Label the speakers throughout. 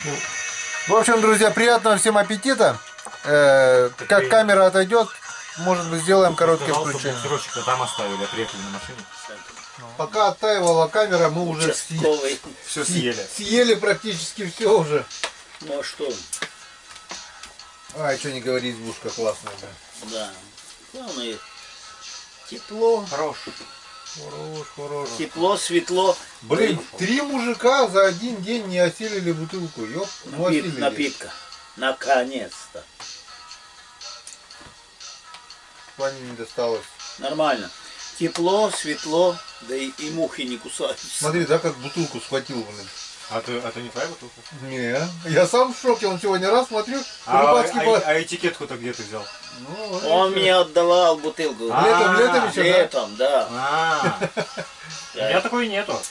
Speaker 1: В общем, друзья, приятного всем аппетита. Как камера отойдет, может быть, сделаем короткое включение.
Speaker 2: Сырочек-то там оставили, приехали на машине.
Speaker 1: Пока оттаивала камера, мы уже
Speaker 2: Все съели.
Speaker 1: съели практически все уже.
Speaker 3: Ну а что?
Speaker 1: Ай, что не говори, избушка классная.
Speaker 3: Да. Главное, тепло.
Speaker 1: Хорош, хорош.
Speaker 3: Тепло, светло.
Speaker 1: Блин, 3 мужика за один день не осилили бутылку. Ёп, ну осилили.
Speaker 3: Напитка. Наконец-то.
Speaker 1: Ване не досталось.
Speaker 3: Нормально. Тепло, светло, да и мухи не кусаются.
Speaker 1: Смотри, да, как бутылку схватил, блин.
Speaker 2: А это не твоя бутылка?
Speaker 1: Не, я сам в шоке, он сегодня раз смотрю,
Speaker 2: А
Speaker 1: рыбацкий
Speaker 2: этикетку-то где ты взял?
Speaker 1: Ну,
Speaker 3: Он мне отдавал бутылку.
Speaker 1: Летом еще, да?
Speaker 3: Летом, да.
Speaker 2: У меня такой нету.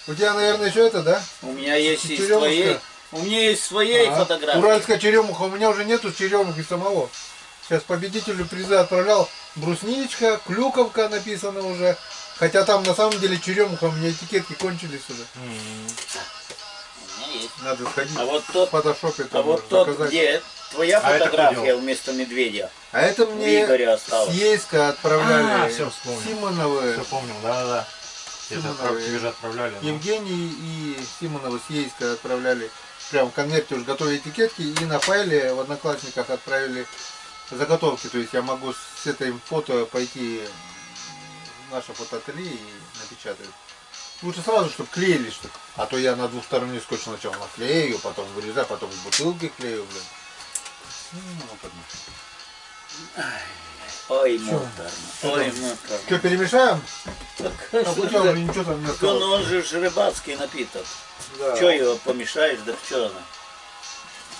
Speaker 1: У тебя, наверное, еще это, да?
Speaker 3: У меня есть и
Speaker 1: Черемушка.
Speaker 3: своей. У меня есть своей фотографии.
Speaker 1: Уральская черемуха, у меня уже нету черемухи самого. Сейчас победителю призы отправлял. Брусничка, клюковка написано уже. Хотя там на самом деле черемуха, у меня этикетки кончились уже.
Speaker 3: У меня есть.
Speaker 1: Надо сходить
Speaker 3: А вот тот,
Speaker 1: в фотошопе там заказать.
Speaker 3: где твоя
Speaker 2: А это кто
Speaker 3: фотография
Speaker 2: делал?
Speaker 3: вместо медведя.
Speaker 1: А это мне
Speaker 3: Игоря осталось.
Speaker 1: с Ейска отправляли.
Speaker 2: Все вспомнил.
Speaker 1: Симоновы.
Speaker 2: Все помнил, да.
Speaker 1: Симоновы.
Speaker 2: Тебе же отправляли. Ну.
Speaker 1: Евгений и Симонова с Ейска отправляли. Прям в конверте уже готовые этикетки. И на файле в Одноклассниках отправили заготовки. То есть я могу с этой фото пойти в наше фотоателье и напечатать. Лучше сразу, чтобы клеили, что. А то я на двухсторонний скотч сначала наклею, потом вырезаю, потом с бутылки клею, блин.
Speaker 3: Ой, муторно. Ой, муторно.
Speaker 1: Что, перемешаем?
Speaker 3: Так,
Speaker 1: А у тебя уже ничего там не осталось.
Speaker 3: он же рыбацкий напиток.
Speaker 1: Да.
Speaker 3: Че его помешаешь, да что она?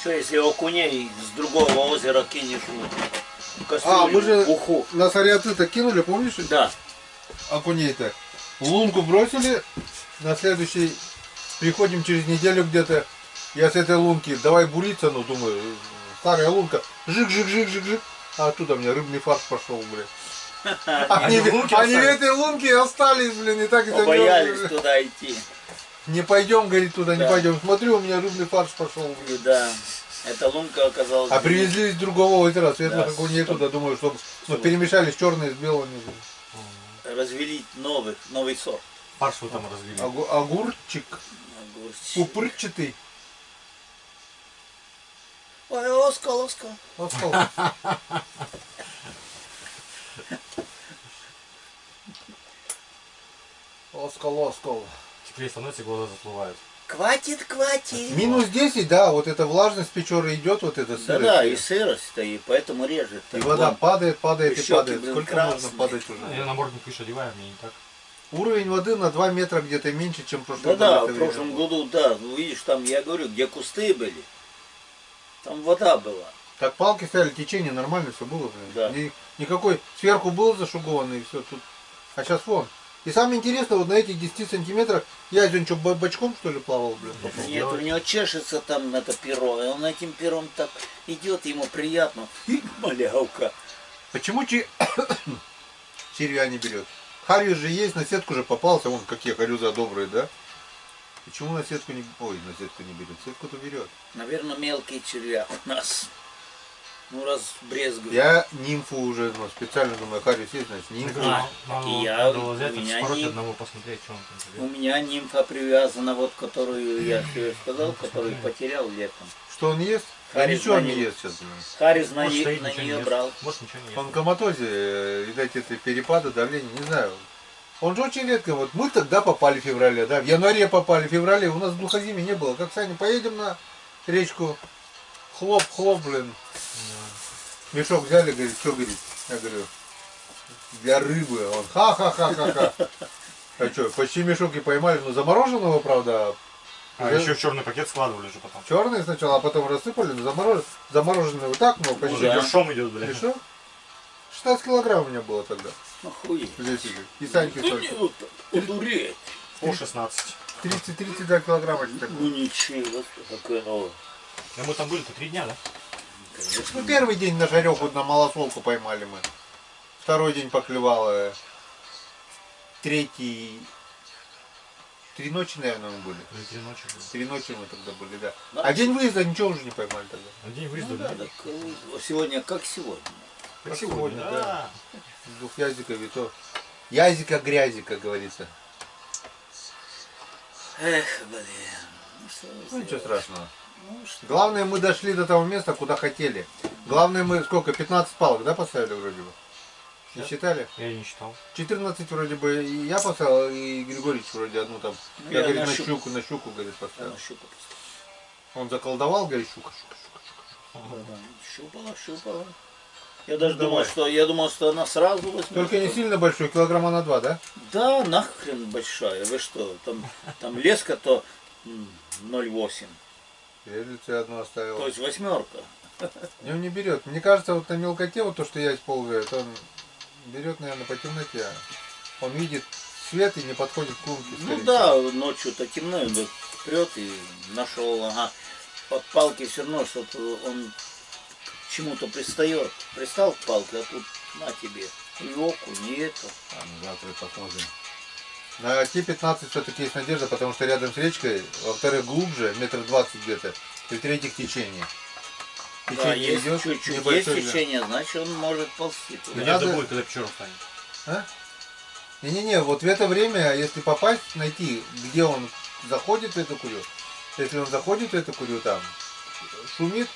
Speaker 3: Че если окуней с другого озера кинешь в кастрюлю,
Speaker 1: мы же
Speaker 3: уху?
Speaker 1: на сариаты-то кинули, помнишь?
Speaker 3: Да.
Speaker 1: Окуней-то. В лунку бросили, на следующий приходим через неделю где-то. Я с этой лунки, давай буриться, ну думаю, старая лунка, жик-жик-жик-жик-жик. А оттуда у меня рыбный фарш пошел, блин. Они в этой лунке остались, блин, и так и
Speaker 3: Побоялись
Speaker 1: замерзли.
Speaker 3: туда идти.
Speaker 1: Не пойдем, говорит, туда не
Speaker 3: Да.
Speaker 1: пойдем. Смотрю, у меня рыбный фарш пошел, блин.
Speaker 3: Да. Эта лунка оказалась...
Speaker 1: А привезли из другого озера, светлых
Speaker 3: Да,
Speaker 1: окуней туда, думаю, чтобы перемешались черные с белыми.
Speaker 3: Развели новый сорт.
Speaker 2: Фарш вы там развели.
Speaker 1: Огурчик,
Speaker 3: Огурчик.
Speaker 1: пупырчатый.
Speaker 3: Ой, оскал.
Speaker 1: Оскол. Оскол.
Speaker 2: Теплее становится, глаза заплывают.
Speaker 3: Хватит.
Speaker 1: Минус 10, да, вот эта влажность печора идет, вот эта сырость.
Speaker 3: Да, и сырость-то, и поэтому режет.
Speaker 1: И вода падает и
Speaker 3: щеки,
Speaker 1: падает.
Speaker 3: блин,
Speaker 1: Сколько
Speaker 3: красные.
Speaker 1: можно падать
Speaker 2: Я
Speaker 1: уже?
Speaker 2: намордник видишь, одеваю, мне не так.
Speaker 1: Уровень воды на 2 метра где-то меньше, чем в прошлом
Speaker 3: Да,
Speaker 1: году.
Speaker 3: в прошлом году, да, ну, видишь, там, я говорю, где кусты были, там вода была.
Speaker 1: Так палки стояли, течение нормально все было. Блин.
Speaker 3: Да.
Speaker 1: Никакой, сверху был зашугованный и все тут. А сейчас вон. И самое интересное, вот на этих 10 сантиметрах, я один что, бочком что ли плавал, блин?
Speaker 3: Нет, у него чешется там это перо, и он этим пером так идет, ему приятно. Малявка.
Speaker 1: Почему червя не берет? Харвис же есть, на сетку же попался, вон какие харюза добрые, да? Почему на сетку не... Ой, на сетку не берет, сетку-то берет.
Speaker 3: Наверное, мелкие червя у нас. Ну, раз брезгуют.
Speaker 1: Я нимфу уже специально думаю, Харвис есть, значит, нимфу.
Speaker 3: так и я,
Speaker 2: Надо взять,
Speaker 3: у меня
Speaker 2: спороть
Speaker 3: не-
Speaker 2: одного, посмотреть, что он там
Speaker 3: У
Speaker 2: живет.
Speaker 3: меня нимфа привязана, вот которую я тебе сказал, которую потерял летом.
Speaker 1: Что он ест?
Speaker 3: Харрис
Speaker 1: Ничего он
Speaker 3: на
Speaker 1: не
Speaker 3: нем.
Speaker 1: ест сейчас. блин.
Speaker 3: Харрис на
Speaker 2: Может, стоит,
Speaker 3: нее
Speaker 2: ничего не ест.
Speaker 3: брал.
Speaker 2: Может, ничего не
Speaker 1: Он
Speaker 2: ест.
Speaker 1: в коматозе, видать, это перепады давления, не знаю. Он же очень редко, вот мы тогда попали в феврале, да, в январе попали, в феврале, у нас в глухозиме не было. Как, Саня, поедем на речку, хлоп, блин. Мешок взяли, говорит, что, говорит, я говорю, для рыбы. Он ха-ха-ха-ха-ха. А что, почти мешок и поймали, ну замороженного, правда.
Speaker 2: А еще в черный пакет складывали же потом.
Speaker 1: Черный сначала, а потом рассыпали, но замороженный вот так, но почти.
Speaker 2: Уже вершом идет, блядь.
Speaker 1: Решил? 16 килограмм у меня было тогда.
Speaker 3: Охуеть.
Speaker 1: Здесь уже. И Саньки
Speaker 3: Ну,
Speaker 1: только.
Speaker 3: не, удуреть.
Speaker 2: По 16.
Speaker 1: 32 килограмма.
Speaker 3: Ну ничего, какое новое.
Speaker 2: А мы там были-то 3 дня, да?
Speaker 1: Ну, первый день на жареху на малосолку поймали мы. Второй день поклевало. Третий 3 ночи, наверное, мы были.
Speaker 2: 3 ночи было.
Speaker 1: 3 ночи мы тогда были, да.
Speaker 3: Да.
Speaker 1: А день выезда ничего уже не поймали тогда.
Speaker 2: А день
Speaker 3: Ну
Speaker 2: выезда,
Speaker 3: да,
Speaker 2: да?
Speaker 3: так, сегодня как сегодня.
Speaker 1: Как сегодня, да.
Speaker 2: да.
Speaker 1: С 2 языков и то. Языка грязи, как говорится.
Speaker 3: Эх, блин. Что
Speaker 1: Ну ничего
Speaker 3: сделаешь?
Speaker 1: страшного.
Speaker 3: Ну, что?
Speaker 1: Главное, мы дошли до того места, куда хотели. Главное, мы сколько, 15 палок, да, поставили вроде бы? Не
Speaker 2: Да.
Speaker 1: считали?
Speaker 2: Я не считал.
Speaker 1: 14 вроде бы и я поставил, и Григорьевич вроде одну там.
Speaker 3: Ну,
Speaker 1: Я,
Speaker 3: я
Speaker 1: говорит,
Speaker 3: на
Speaker 1: на щуку, говорит,
Speaker 3: Да,
Speaker 1: поставил.
Speaker 3: на щуку поставил.
Speaker 1: Он заколдовал, говорит, щука, щука, щука.
Speaker 3: Да. Щупала. Я даже
Speaker 1: Ну,
Speaker 3: думал, что она сразу возьмет.
Speaker 1: Только не сильно большой, килограмма на 2, да?
Speaker 3: Да, нахрен большая. Вы что, там леска-то 0,8.
Speaker 1: Передницу одну оставил.
Speaker 3: То есть 8.
Speaker 1: Не, он не берет. Мне кажется, вот на мелкоте, вот то, что я использую, он берет, наверное, по темноте. Он видит свет и не подходит к лунке.
Speaker 3: Ну
Speaker 1: скорее
Speaker 3: да,
Speaker 1: всего.
Speaker 3: ночью-то темно, он вот прет и нашел, ага. Под палки все равно, что-то он к чему-то пристает. Пристал к палке, а тут на тебе. И окунь, не это.
Speaker 1: А, ну, завтра посмотрим. На Те-15 все-таки есть надежда, потому что рядом с речкой, во-вторых, глубже, 1,20 м где-то, и в-третьих, течение.
Speaker 3: Да,
Speaker 1: Течение
Speaker 3: есть
Speaker 1: идет,
Speaker 3: чуть-чуть, есть
Speaker 1: небольшое, да.
Speaker 3: течение, значит он может ползти.
Speaker 1: Не
Speaker 3: туда.
Speaker 2: Мне
Speaker 1: надо-
Speaker 2: будет, когда печора встанет.
Speaker 1: А? Не-не-не, вот в это время, если попасть, найти, где он заходит в эту курю, если он заходит в эту курю там, шумит,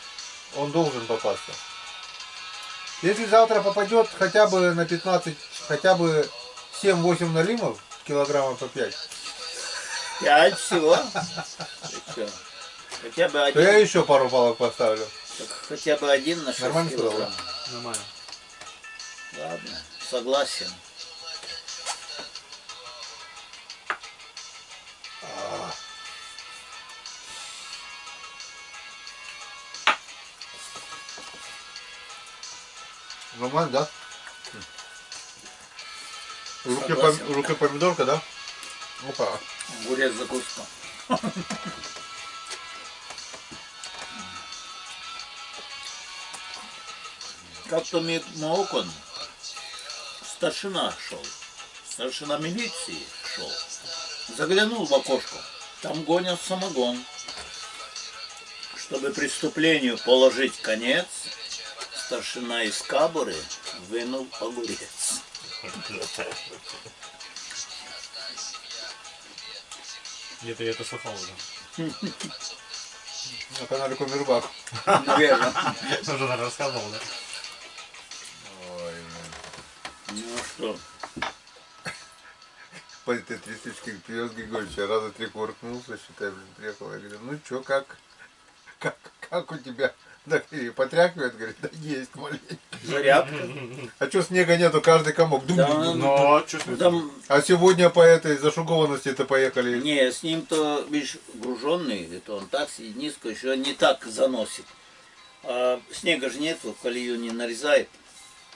Speaker 1: он должен попасться. Если завтра попадет хотя бы на 15, хотя бы 7-8 налимов, килограмма по 5,
Speaker 3: 5 всего. Ты чё? Хотя бы
Speaker 1: то я
Speaker 3: один,
Speaker 1: еще пару палок поставлю.
Speaker 3: так хотя бы один на 6
Speaker 1: Нормально сказал,
Speaker 3: килограмм.
Speaker 2: Нормально.
Speaker 3: Ладно, согласен.
Speaker 1: Нормально, да?
Speaker 3: Согласен.
Speaker 1: Руки помидорка, да? Опа.
Speaker 3: Огурец закуска. Как-то мимо окон старшина шел. Старшина милиции шел. Заглянул в окошко. Там гонят самогон. Чтобы преступлению положить конец, старшина из кабуры вынул огурец.
Speaker 2: Где-то я это слыхал уже.
Speaker 1: На канале Комербак.
Speaker 3: Наверное.
Speaker 2: Уже, наверное, рассказывал, да?
Speaker 1: Ой,
Speaker 3: Ну что,
Speaker 1: по этой трясучке привез Григорьевич, я раза 3 кувыркнулся, считай, блин, приехал. Я говорю, ну чё, как у тебя? Так, и потряхивает, говорит, да есть маленький.
Speaker 3: зарядка.
Speaker 1: А чё снега нету, каждый комок.
Speaker 3: Да,
Speaker 2: Но чувствуется.
Speaker 3: Там,
Speaker 1: А сегодня по этой зашугованности-то поехали.
Speaker 3: не, с ним-то, видишь, груженный, это он так сидит низко, еще не так заносит. А снега же нету, колею не нарезает.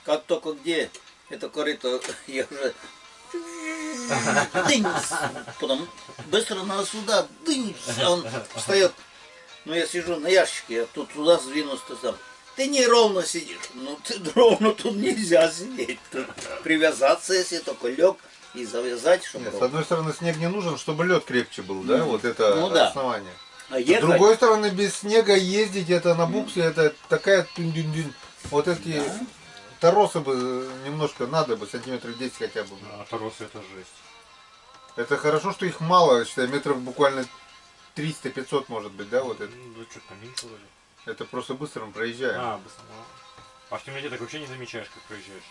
Speaker 3: Как только где, это корыто, я уже... Дынь! Потом быстро надо сюда, дынь! Он встает. Ну, я сижу на ящике, я тут туда сдвинусь, то там. Ты неровно сидишь. Ну, ты ровно тут нельзя сидеть. Тут привязаться, если только лег, и завязать, чтобы
Speaker 1: Нет, с
Speaker 3: ровно.
Speaker 1: одной стороны, снег не нужен, чтобы лед крепче был, да? Вот это
Speaker 3: Ну да.
Speaker 1: основание.
Speaker 3: А
Speaker 1: С
Speaker 3: ехать,
Speaker 1: другой стороны, без снега ездить, это на буксе, это такая тюнь-дюнь-дюнь. Вот эти торосы бы немножко надо бы, сантиметров 10 хотя бы.
Speaker 2: А торосы это жесть.
Speaker 1: Это хорошо, что их мало, считай, метров буквально 300-500 может быть, да, вот это.
Speaker 2: Ну, что-то поменьше вроде.
Speaker 1: Это просто быстро мы проезжаем.
Speaker 2: А, быстро. Ну. А в темноте так вообще не замечаешь, как проезжаешь.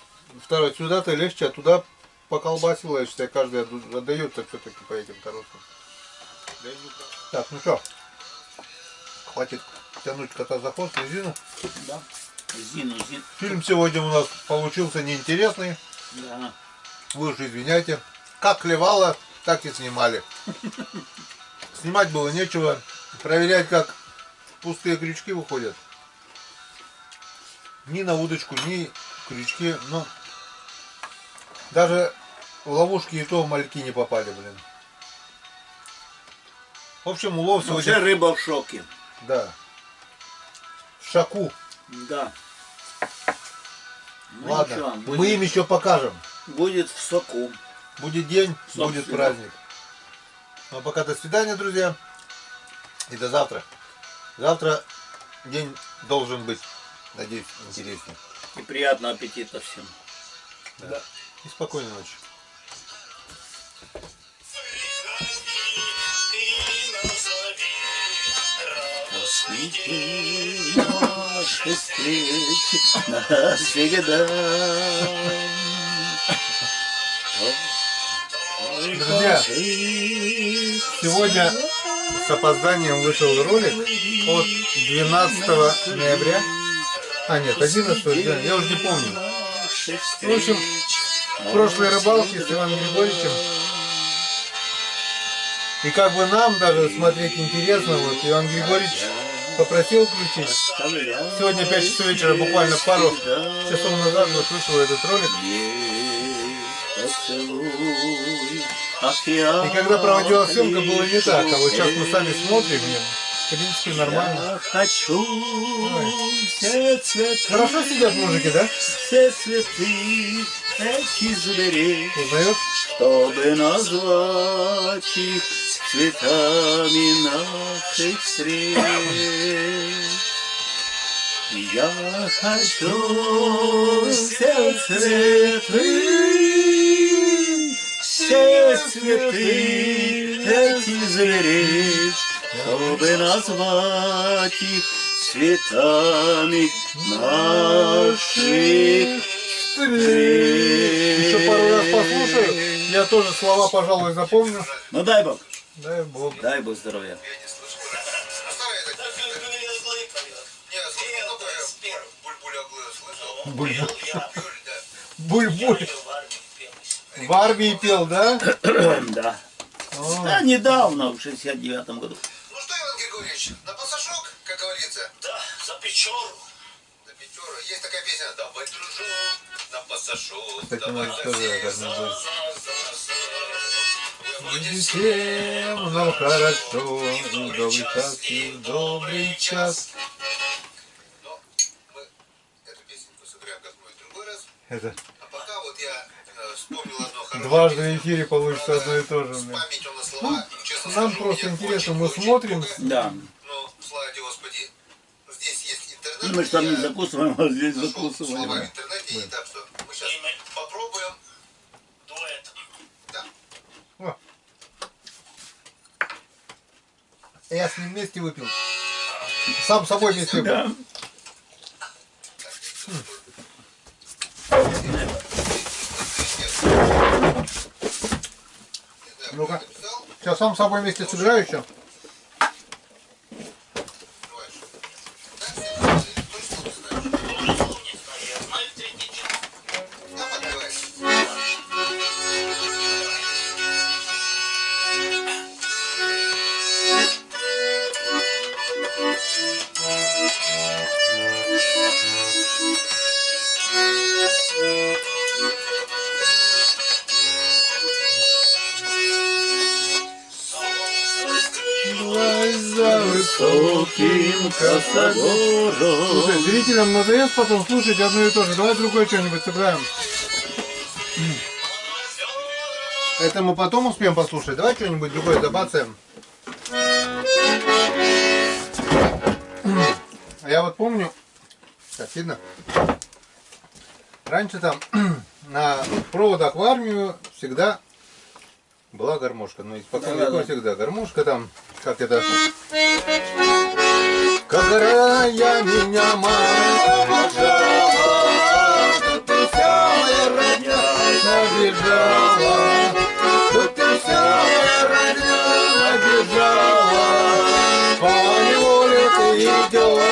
Speaker 1: Второе, сюда-то легче, а туда поколбасило, я считаю, каждый отдается все-таки по этим торосам. Так, ну что, хватит тянуть кота за хвост, резину.
Speaker 3: да. Зину.
Speaker 1: Фильм сегодня у нас получился неинтересный,
Speaker 3: Да.
Speaker 1: вы уж извиняйте. Как клевало, так и снимали. Снимать было нечего, проверять, как пустые крючки выходят. Ни на удочку, ни крючки, но даже в ловушки и то мальки не попали, блин. В общем, улов
Speaker 3: Но
Speaker 1: сегодня...
Speaker 3: уже рыба в шоке.
Speaker 1: Да. В шаку.
Speaker 3: Да. Ну,
Speaker 1: Ладно,
Speaker 3: ничего,
Speaker 1: мы им еще покажем.
Speaker 3: будет в соку.
Speaker 1: Будет день, будет
Speaker 3: Собственно.
Speaker 1: праздник. Ну а пока до свидания, друзья. И до завтра. Завтра день должен быть, надеюсь, интереснее.
Speaker 3: И приятного аппетита всем.
Speaker 1: Да. И спокойной ночи.
Speaker 3: Радостный день нашей встречи навсегда.
Speaker 1: Друзья, сегодня с опозданием вышел ролик от 12 ноября. А нет, 11, я уже не помню. В общем, в прошлой рыбалке с Иваном Григорьевичем. И как бы нам даже смотреть интересно, вот Иван Григорьевич попросил включить. Сегодня 5 часов вечера, буквально пару часов назад вот вышел этот ролик. И когда проводила съемка, было не так, а вот сейчас мы сами смотрим, и в принципе нормально. Хорошо сидят мужики, да?
Speaker 3: Все цветы эти забери,
Speaker 1: Узнает?
Speaker 3: чтобы назвать их цветами наших встреч. Я хочу все цветы эти звереть, чтобы назвать их цветами наших встреч.
Speaker 1: Еще пару раз послушаю, я тоже слова, пожалуй, запомню.
Speaker 3: Ну дай Бог.
Speaker 1: Дай Бог.
Speaker 3: Дай Бог здоровья.
Speaker 1: Буль-буль. В армии пел, да?
Speaker 3: Да. Да, недавно, в 69-м году.
Speaker 1: Ну что, Иван Григорьевич, на пасашок, как говорится?
Speaker 4: Да, за печору.
Speaker 1: На пятеру. Есть такая песня. Давай, дружок, на пасашок.
Speaker 3: Кстати,
Speaker 1: Давай,
Speaker 3: тоже должно быть.
Speaker 1: Будет всем нам хорошо, в добрый час и в добрый час. Но мы эту песенку сыграем как-нибудь в другой раз.
Speaker 3: Это
Speaker 1: А пока вот я вспомнил одно хорошее.
Speaker 3: дважды в эфире получится одно и то же.
Speaker 1: Память он на слова. Честно
Speaker 3: Нам
Speaker 1: скажу,
Speaker 3: просто
Speaker 1: меня
Speaker 3: интересно,
Speaker 1: очень,
Speaker 3: мы
Speaker 1: очень
Speaker 3: смотрим.
Speaker 1: много.
Speaker 3: Да.
Speaker 1: Но, слава тебе, Господи, здесь есть интернет.
Speaker 3: Ну, мы же там не
Speaker 1: Я
Speaker 3: закусываем, а здесь
Speaker 1: нашел слова в
Speaker 3: закусываем.
Speaker 1: интернете, и так что мы сейчас
Speaker 4: И мы
Speaker 1: попробуем.
Speaker 4: дуэт.
Speaker 1: Да. О. Я с ним вместе выпил. Сам с собой вместе выпил.
Speaker 3: Да.
Speaker 1: Ну-ка. Сейчас сам с собой вместе сыграю еще.
Speaker 4: Я знаю третий час.
Speaker 3: За высоким косогором.
Speaker 1: Слушай, зрителям надоест потом слушать одно и то же. Давай другое что-нибудь сыграем. Это мы потом успеем послушать. Давай что-нибудь другое забацаем. Я вот помню, так видно, раньше там на проводах в армию всегда была гармошка. Ну, испокон веков всегда гармошка там, как это... Как горая меня мама жала, тут и вся моя родня набежала, тут и вся моя родня набежала, по неволе ты идешь,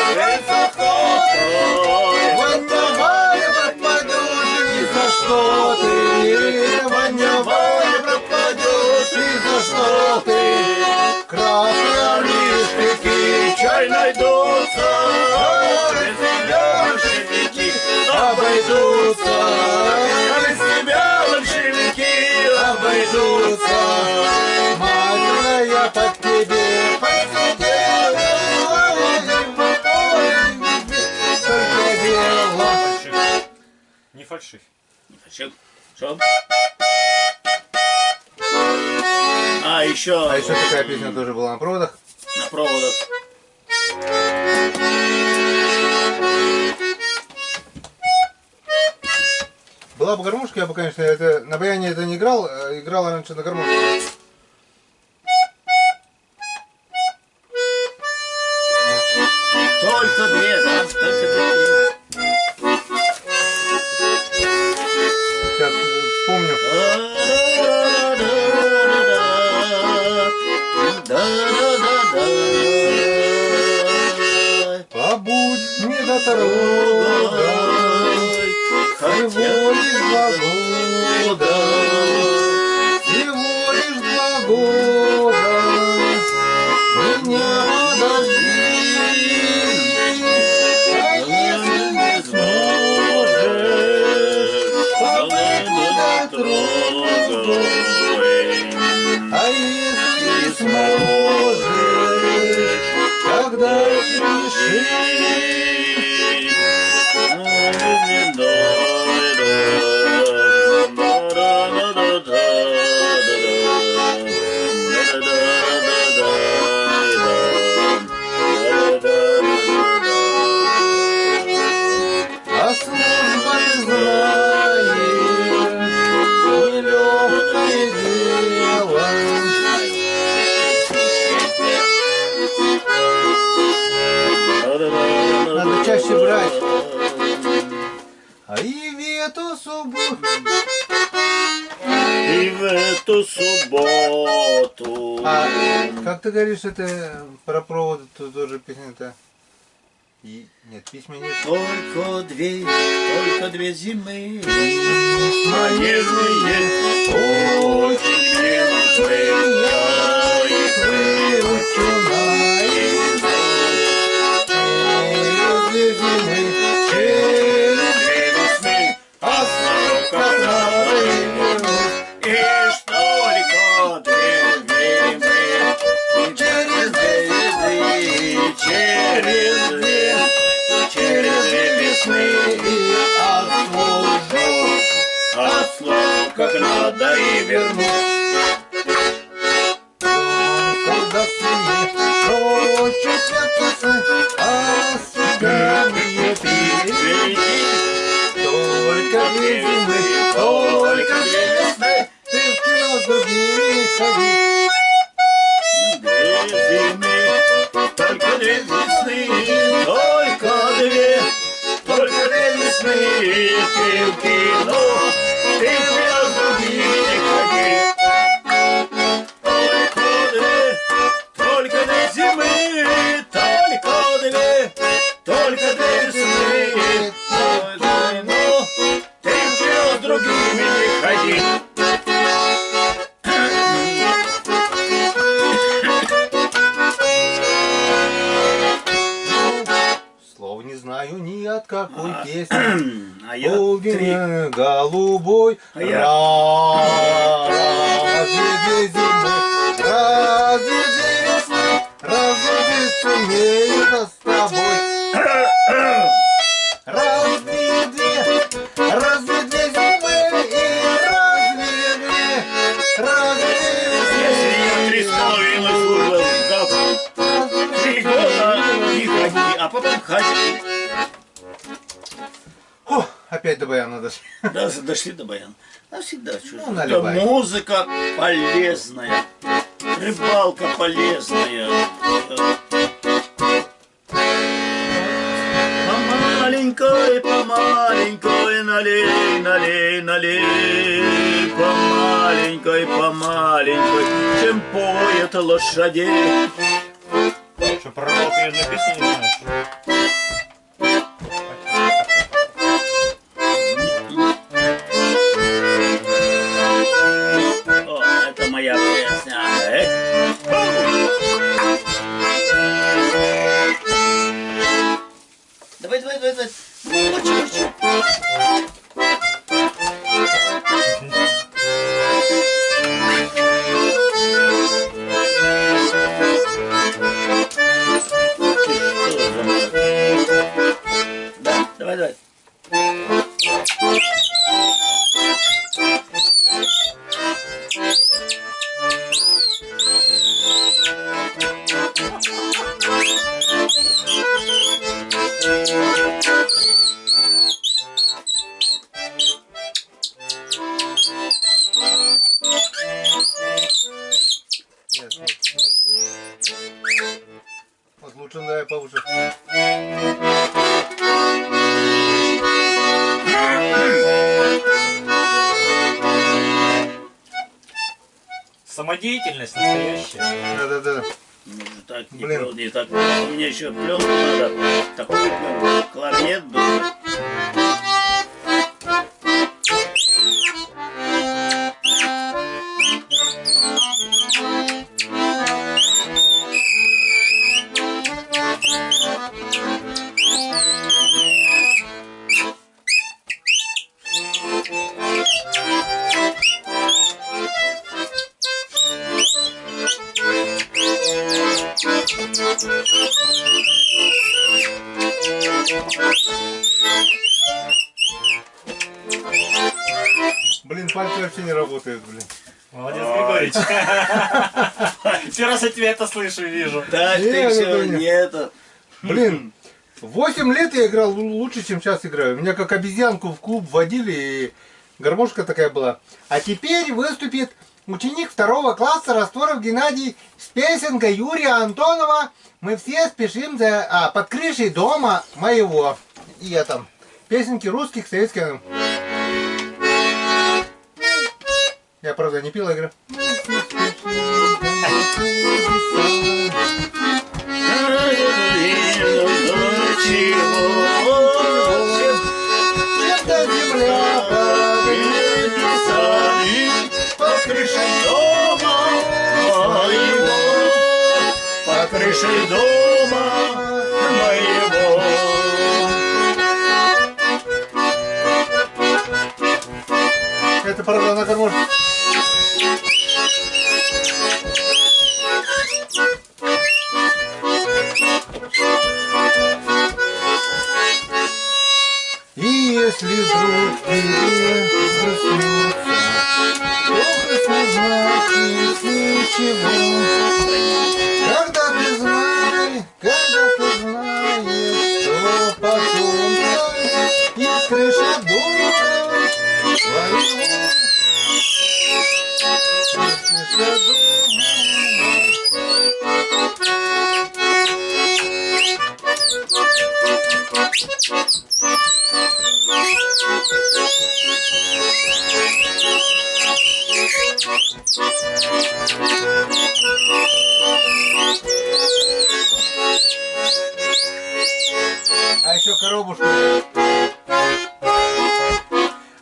Speaker 1: вонявая пропадешь, ни за что ты, вонявая пропадешь, ни за что ты, красные армейские чай найдутся, без тебя большевики обойдутся, без тебя большевики обойдутся, матерная под тебе, только дело.
Speaker 2: Не фальшивь.
Speaker 3: Не хочу. Что? А еще
Speaker 1: А еще такая песня тоже была на проводах.
Speaker 3: на проводах.
Speaker 1: Была бы гармошка, я бы, конечно, это на баяне это не играл, а играл раньше на гармошке.
Speaker 3: Только две, да, только две.
Speaker 1: Сейчас вспомню. Побудь не до дорога, всего лишь 2 года, всего лишь 2 года, меня подожди, а если не сможешь, побудь не дотрогай, а если не сможешь, тогда пиши. А служба ты знаешь, нелегкое дело. Надо чаще брать. А и в эту субботу.
Speaker 3: И в эту субботу.
Speaker 1: А как ты говоришь, это про провод, тут тоже песня-то? И нет, письма нет.
Speaker 3: Только две зимы, а нежные очень мне нужны. Я их выучу наизусть. Через две весны, а сколько надо и только две зимы. Через две весны отслужу, как надо и верну.
Speaker 1: Когда сны, ночью снятся сны, а себя не пить. Только две зимы, только две весны, ты в кино с другими не ходи.
Speaker 3: Две зимы, только две весны, только две весны, ты в кино, ты в другими не ходи. Только две зимы, только две весны, но ты в кино с другими не ходи.
Speaker 1: Слов не знаю ни от какой песни.
Speaker 3: А я
Speaker 1: Полдень голубой,
Speaker 3: я-
Speaker 1: разве две зимы, разве две весны, разве две сумеют нас с тобой? Разве две зимы и разве
Speaker 3: Если я 3,5 служил, завтра 3 года не ходи, а потом ходи.
Speaker 1: Фу, опять до баяна дошли.
Speaker 3: Даже дошли до баяна. Навсегда чужая.
Speaker 1: Ну,
Speaker 3: Это
Speaker 1: наливай.
Speaker 3: музыка полезная, рыбалка полезная. По маленькой, налей, по маленькой, чем поет лошадей.
Speaker 2: Что, про рок-н песню не знаешь?
Speaker 3: О, это моя песня. Давай. Очень. Да, давай.
Speaker 2: Самодеятельность настоящая.
Speaker 1: Да-да-да.
Speaker 3: Ну, же так,
Speaker 1: Блин.
Speaker 3: не так. Мне еще пленку надо. Такую пленку. Кларнет думаю.
Speaker 1: Блин, пальцы вообще не работают, блин.
Speaker 2: Молодец, Григорьевич. Первый раз от тебя это слышу и вижу.
Speaker 3: Так,
Speaker 1: Не,
Speaker 3: ты все,
Speaker 1: не.
Speaker 3: не это.
Speaker 1: Блин, 8 лет я играл лучше, чем сейчас играю. Меня как обезьянку в клуб водили, и гармошка такая была. А теперь выступит ученик 2 класса Растворов Геннадий с песенкой Юрия Антонова «Мы все спешим под крышей дома моего». И я там. Песенки русских, советских. Я, правда, не пил, а играю. Где-то земля под крышей дома моего,
Speaker 3: Под крышей дома моего.
Speaker 1: Это, правда, на гармошке. И если вдруг тебе проснется, то просто значит ничего. Когда ты знаешь, что потом из крыши дома твоего, из крыши дома. А еще коробушку.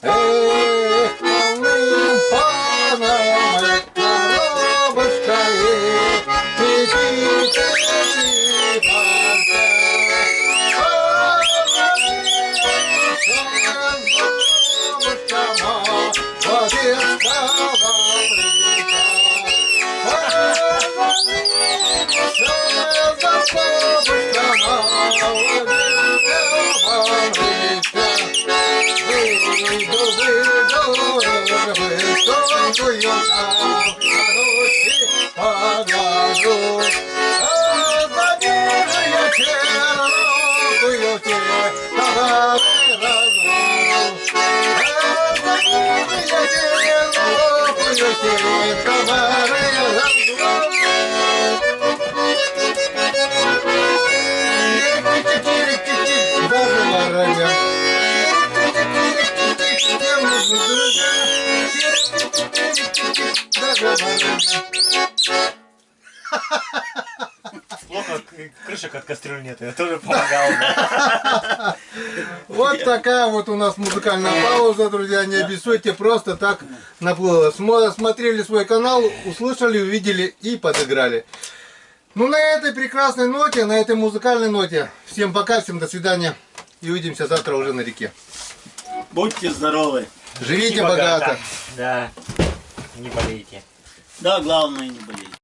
Speaker 1: Эх, полным паном, коробушка,
Speaker 2: Плохо, крышек от кастрюль нет, я тоже помогал. Да.
Speaker 1: Вот такая вот у нас музыкальная пауза, друзья. Не обессудьте, просто так наплыло. Смотрели свой канал, услышали, увидели и подыграли. Ну, на этой прекрасной ноте, на этой музыкальной ноте. Всем пока, всем до свидания. И увидимся завтра уже на реке.
Speaker 3: Будьте здоровы.
Speaker 1: Живите богато.
Speaker 2: Да, не болейте.
Speaker 3: Да, главное не болейте.